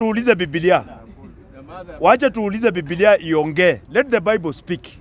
Tuulize Biblia. Wacha tuulize Biblia iongee. Let the Bible speak.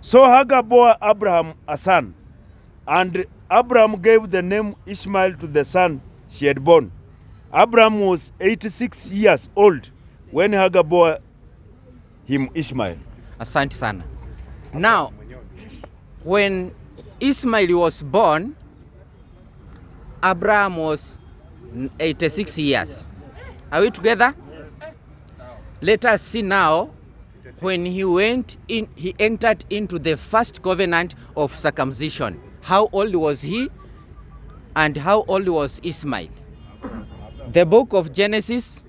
So Hagar bore Abraham a son, and Abraham gave the name Ishmael to the son she had born. Abraham was 86 years old when Hagar bore him Ishmael. Asante sana. Now, when Ishmael was born, Abraham was 86 years. Are we together? Yes. Let us see now when he entered into the first covenant of circumcision. How old was he and how old was Ishmael? The book of Genesis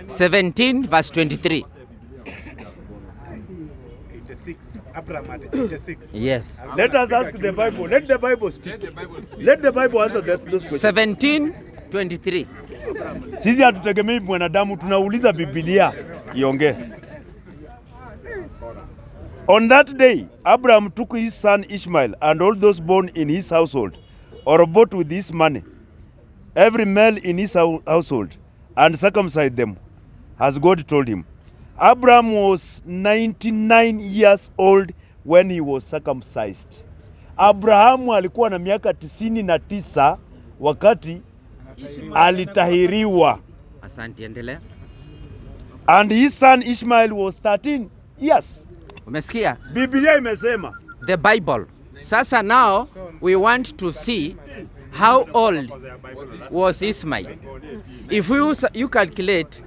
17 verse 23. 86. Abraham at 86. Yes. Let us ask the Bible. Let the Bible speak. Let the Bible answer those questions. 17:23. Sisi hatutegemei mwanadamu, tunauliza Biblia iongee. On that day, Abraham took his son Ishmael and all those born in his household, or bought with his money, every male in his household, and circumcised them, as God told him. Abraham was 99 years old when he was circumcised. Abrahamu alikuwa na miaka 99 wakati alitahiriwa. Asante, endelea. And his son Ishmael was 13 years. Umesikia? Biblia imesema. The Bible. Sasa now we want to see how old was Ishmael. If you calculate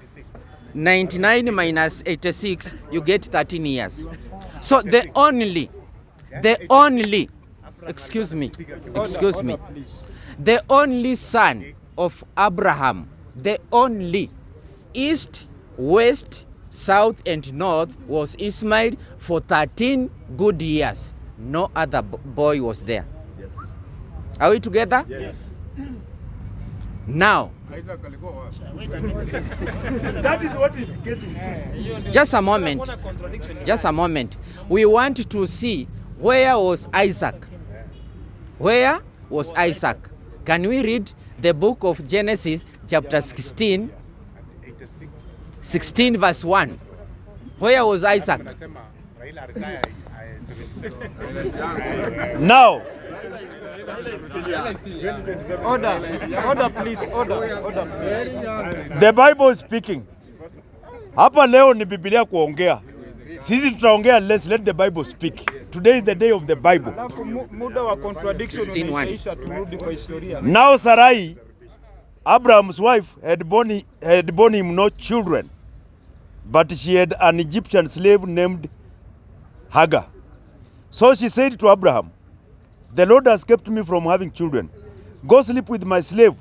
99 minus 86, you get 13 years. So the only, excuse me, the only son of Abraham, the only east, west, south and north was Ishmael for 13 good years. No other boy was there. Yes. Are we together? Yes. Now, that is what is getting. just a moment. We want to see where was Isaac. Where was Isaac? Can we read the book of Genesis chapter 16 verse 1? Where was Isaac? Now, Order, please. Order. the Bible is speaking. Hapa leo ni Biblia kuongea. Sisi tutaongea less, let the Bible speak. Today is the day of the Bible. Muda wa contradiction 16:1. unaisha, turudi kwa historia. Now Sarai, Abraham's wife, had born him no children, but she had an Egyptian slave named Hagar. So she said to Abraham, "The Lord has kept me from having children. Go sleep with my slave.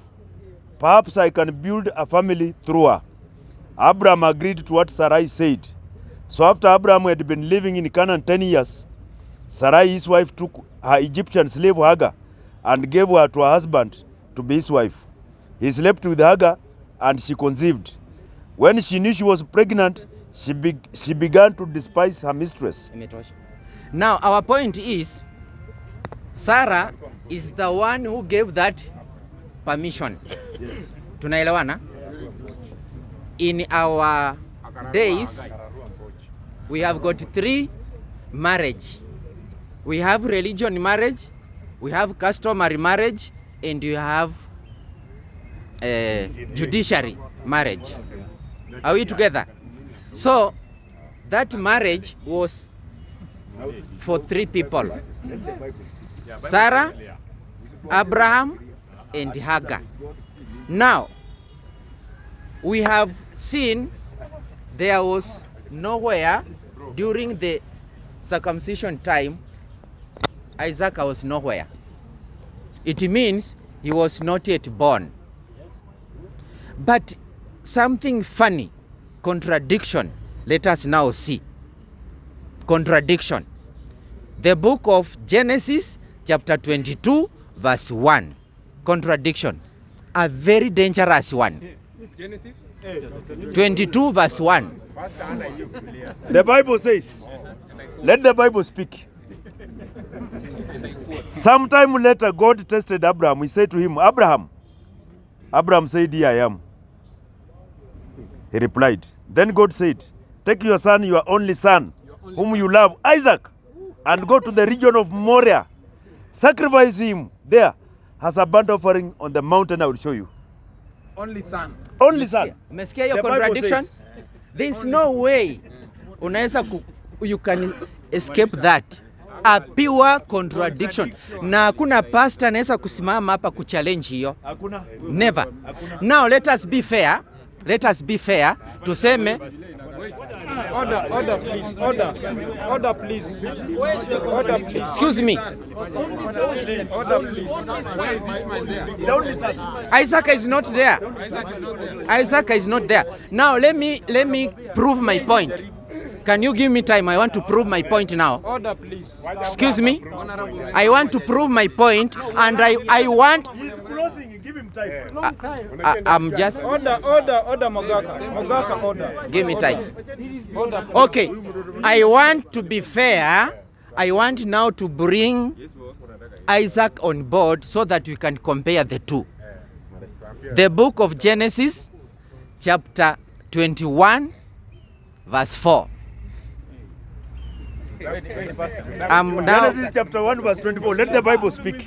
Perhaps I can build a family through her." Abraham agreed to what Sarai said. So after Abraham had been living in Canaan 10 years, Sarai, his wife, took her Egyptian slave Hagar and gave her to her husband to be his wife. He slept with Hagar and she conceived. When she knew she was pregnant, she began to despise her mistress. Now, our point is, Sarah is the one who gave that permission. Yes. Tunaelewana? In our days, we have got 3 marriage. We have religion marriage, we have customary marriage, and we have judiciary marriage. Are we together? So, that marriage was for 3 people. Sarah, Abraham, and Hagar. Now, we have seen there was nowhere during the circumcision time, Isaac was nowhere. It means he was not yet born. But something funny, contradiction, let us now see. Contradiction. The book of Genesis chapter 22 verse 1. Contradiction. A very dangerous one. Genesis 22 verse 1. The Bible says, let the Bible speak. Sometime later, God tested Abraham. He said to him, "Abraham." Abraham said, "Here I am." He replied. Then God said, take your son, your only son, whom you love, Isaac, and go to the region of Moriah. Sacrifice him there as a burnt offering on the mountain I will show you. Only son. Only son. Umesikia hiyo The Bible contradiction? says. There's no way unaweza you can escape that. A pure contradiction. Na hakuna pastor anaweza kusimama hapa kuchallenge hiyo. Hakuna. Never. Now let us be fair. Let us be fair. Tuseme Order, please. Order, please. Order, please. excuse me. Order, please. Where is Ishmael there? The only son. Isaac is not there. Isaac is not there. Now let me prove my point. Can you give me time? I want to prove my point now. Order, please. Excuse me. I want to prove my point, and I want. He's closing. Give him time. I'm just. Order, Mogaka. Mogaka, order. Give me time. Order. Okay. I want to be fair. I want now to bring Isaac on board so that we can compare the two. The book of Genesis, chapter 21, verse 4. Now, Genesis chapter 1 verse 24. Let the Bible speak.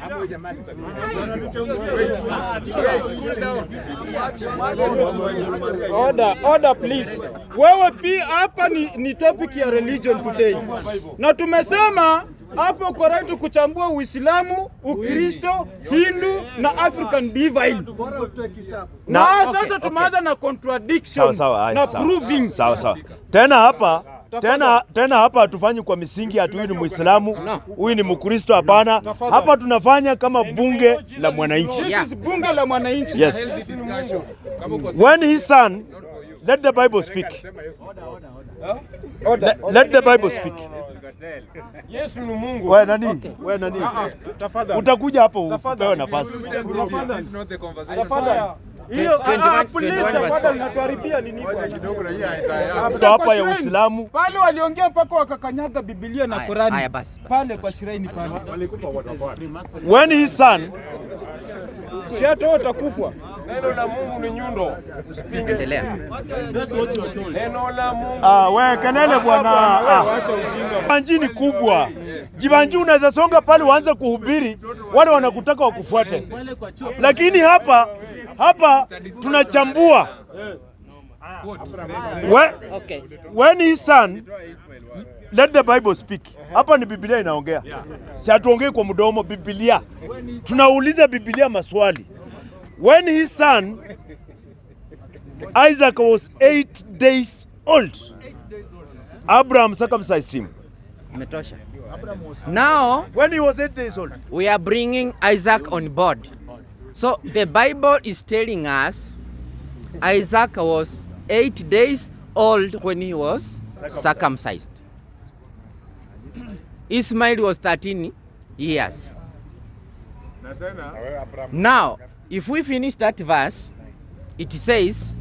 Order, please. Wewe pia hapa ni topic ya religion today. Na tumesema hapo kwa right kuchambua Uislamu, Ukristo, Hindu na African divine. Na sasa tumeanza na contradiction na proving. Sawa. Tena hapa hatufanyi kwa misingi ati huyu ni Muislamu, huyu ni Mkristo, hapana. Hapa tunafanya kama bunge la mwananchi. This is bunge la mwananchi. Yes. When his son, let the Bible speak. Let the Bible speak. Yesu ni Mungu. Wewe nani? Tafadhali. Utakuja hapo upewe nafasi. Hiyo 21 natuharibia nini hapa ya Uislamu. Pale waliongea mpaka wakakanyaga Biblia na Qurani. Haya basi. Pale kwa shiraini pale. When his son, si hata utakufa. Neno la Mungu ni nyundo. Endelea. Neno la Mungu. wewe kelele bwana. Acha ujinga. Jibanji ni kubwa. Jibanji unaweza songa pale uanze kuhubiri, wale wanakutaka wakufuate. Lakini hapa tunachambua. Okay. When his son, let the Bible speak. Hapa ni Biblia inaongea. Si hatuongei kwa mdomo, Biblia. Tunauliza Biblia maswali. When his son Isaac was 8 days old, Abraham circumcised him. Umetosha. Now When he was 8 days old. we are bringing Isaac on board. So the Bible is telling us Isaac was 8 days old when he was circumcised. Ismail was 13 years. Now, if we finish that verse, it says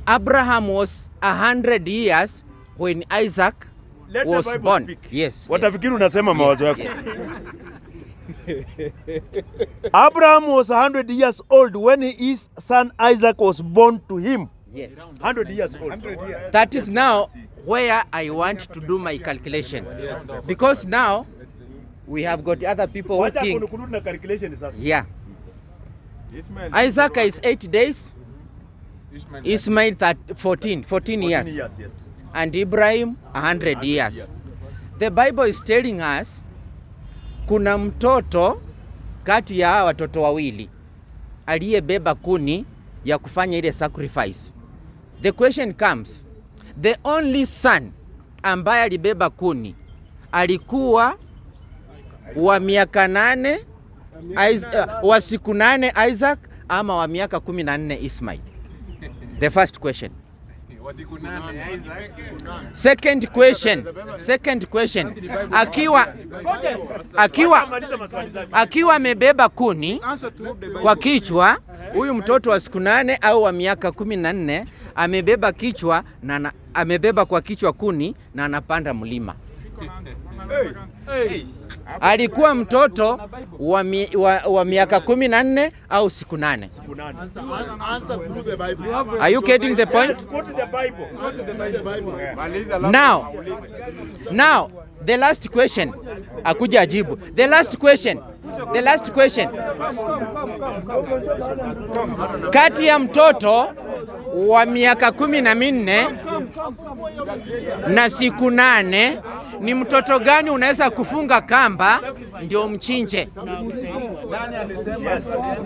Abraham was 100 years when Isaac Let was the Bible born. speak. Yes. Watafikiri unasema mawazo yako. Abraham was 100 years old when his son Isaac was born to him. Yes. 100 years old. That is now where I want to do my calculation. Because now we have got other people who Wacha think, kurudi na calculation sasa. yeah, Isaac is 8 days, Ismail 14 years, Yes. and Ibrahim 100 years. The Bible is telling us kuna mtoto kati ya hawa watoto wawili aliyebeba kuni ya kufanya ile sacrifice. The question comes, the only son ambaye alibeba kuni alikuwa wa miaka 8 wa siku 8 Isaac ama wa miaka 14 Ismail? The first question. Second question. Akiwa amebeba kuni kwa kichwa, huyu mtoto wa siku 8 au wa miaka 14 amebeba kichwa na amebeba kwa kichwa kuni na anapanda mlima. Alikuwa mtoto wa miaka 14 au siku 8. Are you getting the point? Now, the last question. Akuja ajibu. The last question. Kati ya mtoto wa miaka 14 na siku 8 ni mtoto gani unaweza kufunga kamba ndio mchinje?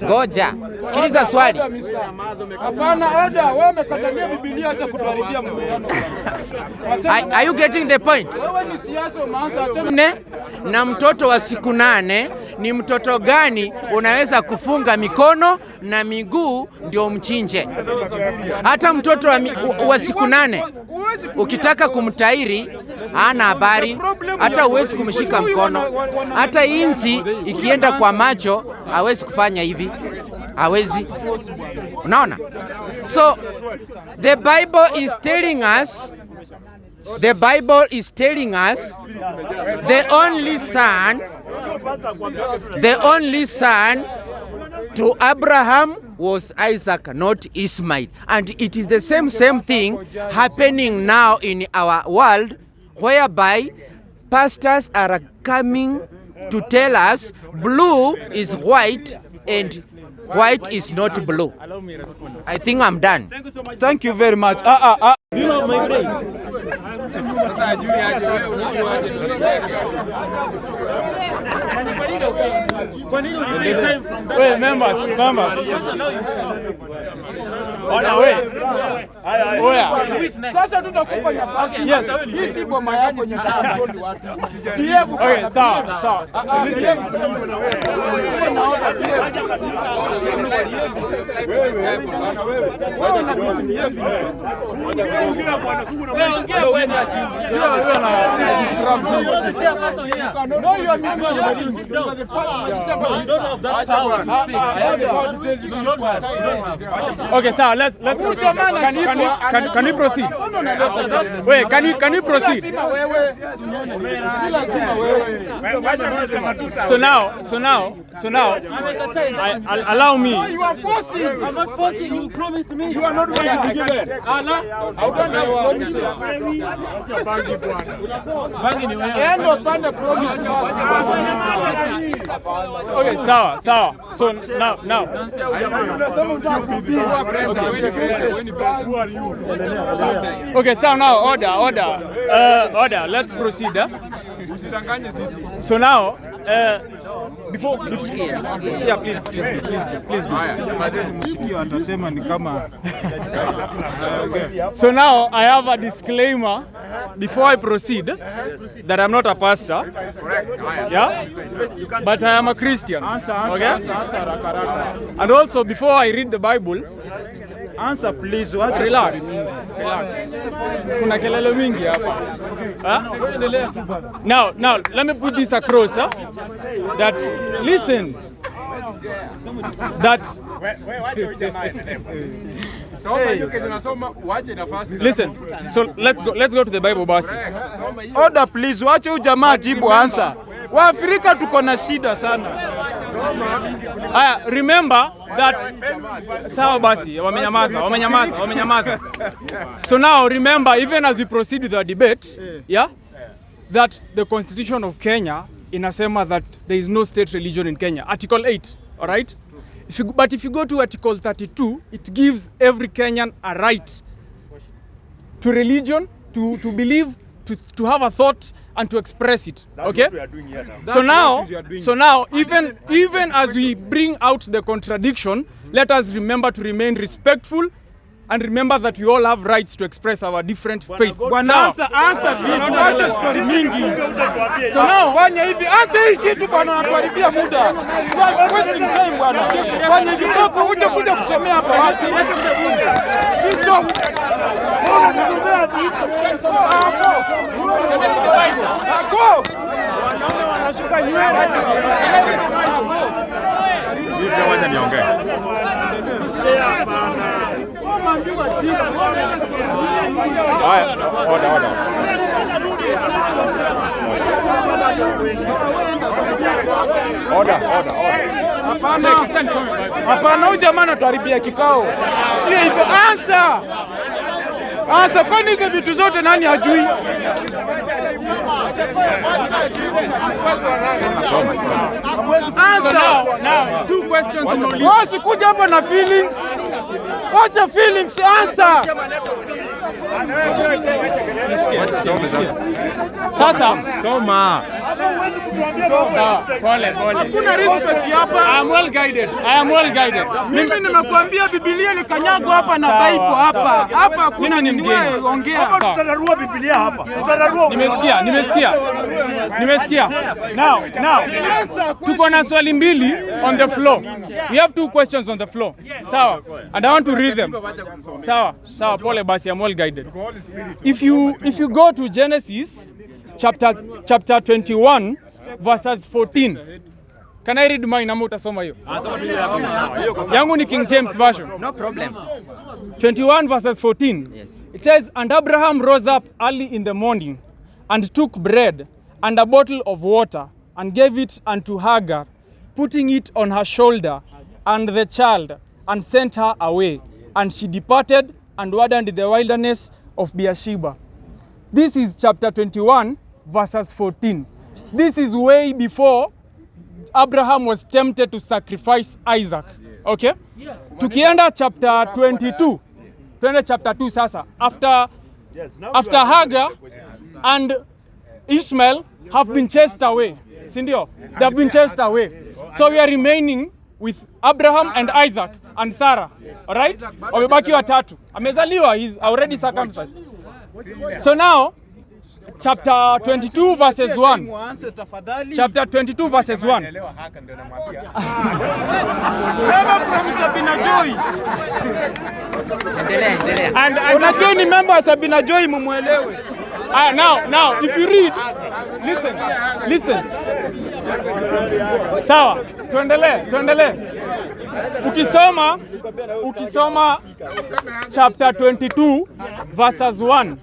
Ngoja, sikiliza swali. Hapana, oda, wewe umekatalia Biblia, acha kutuharibia mkutano. Are you getting the point? Wewe ni siasa umeanza, acha. Na mtoto wa siku 8 ni mtoto gani unaweza kufunga mikono na miguu ndio mchinje? Hata mtoto wa siku 8 ukitaka kumtairi hana habari, hata huwezi kumshika mkono. Hata inzi ikienda kwa macho hawezi kufanya hivi, hawezi. Unaona? So the Bible is telling us the only son to Abraham was Isaac, not Ismail. And it is the same thing happening now in our world, whereby pastors are coming to tell us blue is white and white is not blue. I think I'm done. Thank you very much. You have my brain. Wait, members. Sasa tutakupa nafasi. Yes. Hii si boma yako yenye sasa watu. Okay, sawa. Okay, so let's can you proceed? Wait, can you proceed? So now, allow me. You are forcing. I'm not forcing. You promised me. You are not going to be given. Allah, I don't have promises. And your father promised us. Okay, sawa. So now. Okay, so now order. Let's proceed. So now, before yeah, please. So now I have a disclaimer before I proceed that I'm not a pastor. Yeah, but I am a Christian. Okay. And also before I read the Bible, Answer please. relax. Kuna kelele mingi hapa. Now let me put this across. That listen. That listen. So let's go to the Bible basi. Order please. Wache ujamaa jibu answer. Waafrika tuko na shida sana. Remember that sawa basi, wamenyamaza. So now remember, even as we proceed with the debate, that the Constitution of Kenya inasema that there is no state religion in Kenya. Article 8, all right? But if you go to Article 32, it gives every Kenyan a right to religion, to believe, to have a thought, and to express it. Okay? So now, even as we bring out the contradiction, let us remember to remain respectful and remember that we all have rights to express our different faiths. Answer vitu, wacha story mingi. So now fanya hivi, answer hii kitu bwana, unatuharibia muda. You are wasting time bwana. Fanya hivi toka uje kuja kusomea hapa wapi? Sito. Ako. Wanashuka nywele. Nipe wacha niongee. Order. Hapana, huyu jamaa anatuharibia kikao. Sio hivyo. Ansa, kwani hizo vitu zote nani hajui? Ansa. Now, 2 questions in only. Wasi kuja hapa na feelings. Wacha feelings, ansa. Sasa, Soma. pole. Hakuna respect hapa. I am well guided. Mimi nimekuambia Biblia ni kanyago hapa na Bible hapa. Hapa hakuna Mimi ni nini mgeni. wewe ongea. Sawa. Tutararua Biblia hapa. Tutararua. Nimesikia. Now, tuko na swali mbili on the floor. We have 2 questions on the floor. Sawa. And I want to read them. Sawa, pole basi, I'm well guided. If you go to Genesis chapter 21 verses 14. Can I read mine ama utasoma hiyo? Yangu ni King James version. No problem. 21 verses 14. Yes. It says, "And Abraham rose up early in the morning, and took bread and a bottle of water, and gave it unto Hagar, putting it on her shoulder, and the child, and sent her away. And she departed, and wandered in the wilderness of Beersheba." This is chapter 21, verses 14. This is way before Abraham was tempted to sacrifice Isaac. Okay? Tukienda chapter 22. Tuende chapter 2 sasa. After Hagar and Ishmael have been chased away. Sindio? They have been chased away. So we are remaining with Abraham and Isaac and Sarah. Alright? Wamebaki watatu. Amezaliwa, he's already circumcised. So now, chapter 22 verses 1. Chapter 22 verses 1. Remember from Sabina Joy. Endelea. And Unajua ni member wa Sabina Joy mumuelewe. now, if you read, listen. Sawa, tuendelee. Ukisoma chapter 22 verses 1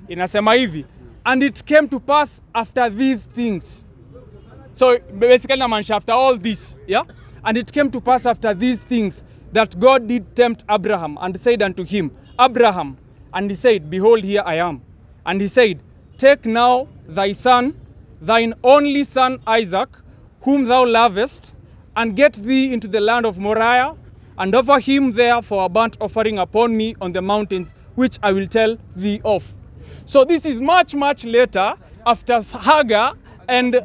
inasema hivi, "And it came to pass after these things." So basically inamaanisha after all this, yeah? "And it came to pass after these things that God did tempt Abraham and said unto him, Abraham, and he said, Behold, here I am. And he said, Take now thy son, thine only son Isaac, whom thou lovest, and get thee into the land of Moriah, and offer him there for a burnt offering upon me on the mountains, which I will tell thee of." So this is much later, after Hagar and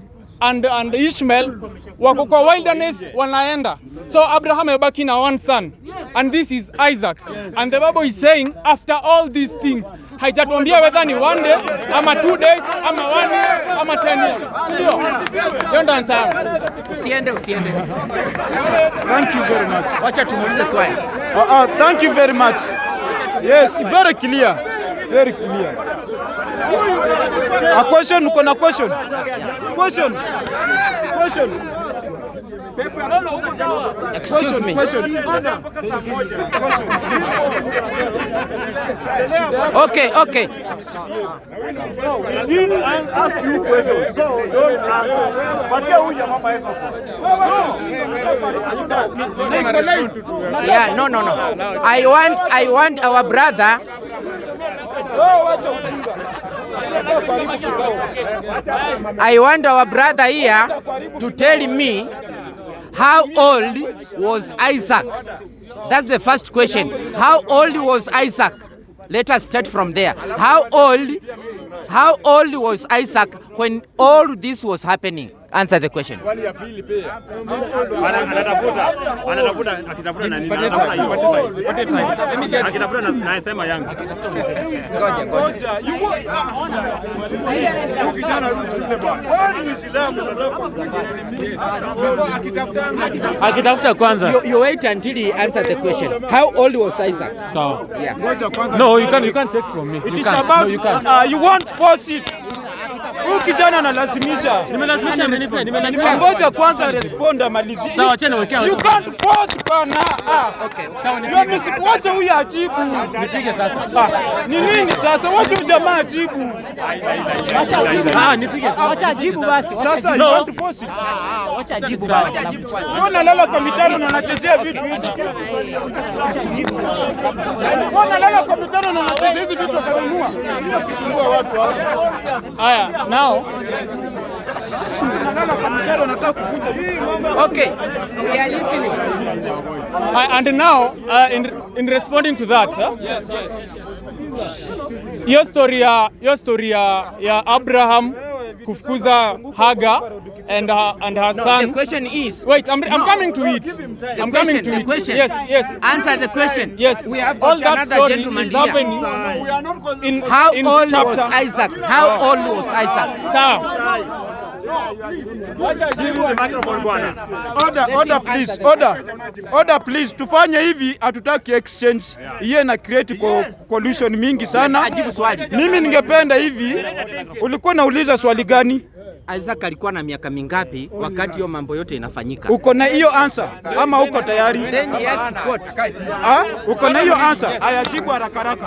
Ishmael wako kwa wilderness wanaenda. So Abraham amebaki na one son, and this is Isaac. And the Bible is saying after all these things, haijatuambia whether ni 1 day ama 2 days ama 1 year ama 10 years. Ndio. Hiyo ndo answer yangu. Usiende. Thank you very much. Wacha tumuulize swali. Thank you very much. Yes, very clear. A question, uko na question? Question. Excuse me. Okay. Ask you questions. So don't answer. Patia huyu jamaa Yeah, no. I want our brother. I want our brother here to tell me how old was Isaac? That's the first question. How old was Isaac? Let us start from there. How old was Isaac when all this was happening? Answer the question. Akitafuta kwanza. You wait until he answers the question. How old was Isaac? So, Yeah. no, you can't take from me. It is about, you want force it. Huyu kijana analazimisha. Nimelazimisha. Ngoja kwanza respond amalizie. Sawa, acha niwekea. You can't force bana. Okay. Sawa, wacha huyu ajibu. Nipige sasa. Ni nini sasa? Wacha huyu jamaa ajibu. Nipige. Wacha ajibu basi. Sasa you can't force it. Wacha ajibu basi. Mbona lala kwa mitano na unachezea vitu hizi? Mbona lala kwa mitano na unachezea hizi vitu utanunua? Hiyo kusumbua watu hapa. Aya, now Lala kwa mitano nataka kukuja. Okay, we are listening. and now in responding to that, your story ya Abraham kufukuza Hagar and her son. The question is. Wait, I'm coming to it. I'm coming to The it. question. Yes. Answer the question. Yes. We have all got that another story gentleman is here. happening in How in old chapter. was Isaac? How old was Isaac? Sawa. Order please. Order please. Tufanye hivi, hatutaki exchange. Iye na create collusion mingi sana. Ajibu swali. Mimi ningependa hivi, ulikuwa nauliza swali gani? Isaac alikuwa na miaka mingapi wakati hiyo mambo yote inafanyika? Uko na hiyo answer ama uko tayari? Then he has to quote. Uko na hiyo answer? Aya, jibu haraka haraka.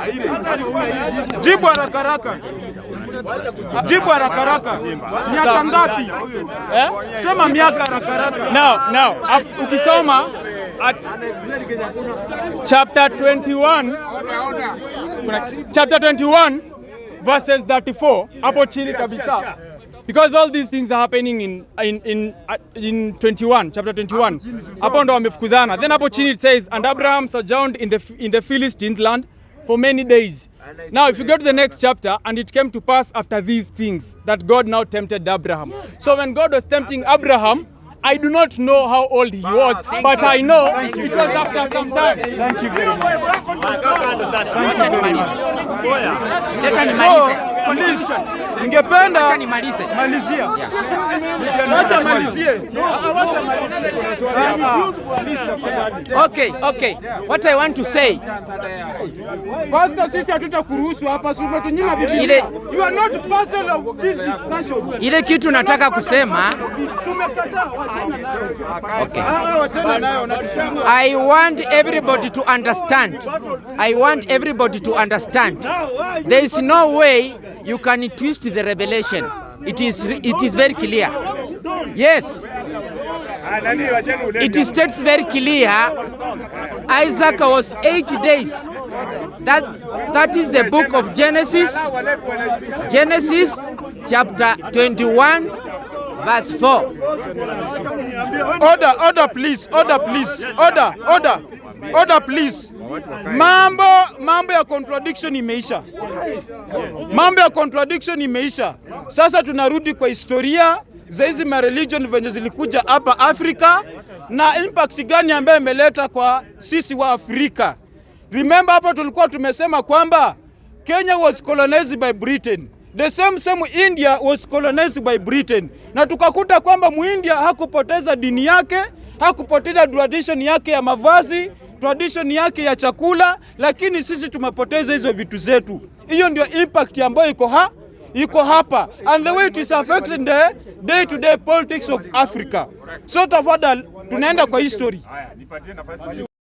Jibu haraka haraka. Jibu haraka haraka. Miaka ngapi? Sema miaka haraka haraka. Now, ukisoma at chapter 21 verses 34 hapo chini kabisa, because all these things are happening in 21, chapter 21. Hapo ndo wamefukuzana. Then hapo chini it says, and Abraham sojourned in the Philistines land for many days. Now if you go to the next chapter, and it came to pass after these things that God now tempted Abraham. So when God was tempting Abraham, I do not know how old he was, but I know it was after some time. Thank you very much. Please, ningependa Acha nimalize. malizia. Yeah. Acha malizie. Okay. What I want to say, Pastor, sisi hatutakuruhusu hapa, si umetunyima Biblia. Ile- You are not parcel of this discussion. ile kitu nataka kusema, Tumekataa. okay. Wachana nayo natusumbua. I want everybody to understand. There is no way you can twist the revelation. It is very clear. Yes. It states very clear. Isaac was 80 days. That is the book of Genesis. Genesis chapter 21 verse 4. Order please. Order please. Mambo ya contradiction imeisha. Sasa tunarudi kwa historia za hizi ma religion venye zilikuja hapa Afrika na impact gani ambayo imeleta kwa sisi wa Afrika. Remember hapo tulikuwa tumesema kwamba Kenya was colonized by Britain. The same India was colonized by Britain. Na tukakuta kwamba Muindia hakupoteza dini yake, hakupoteza tradition yake ya mavazi, tradition yake ya chakula, lakini sisi tumepoteza hizo vitu zetu. Hiyo ndio impact ambayo iko hapa. And the way it is affecting the day-to-day politics of Africa. So tafadhali tunaenda kwa history.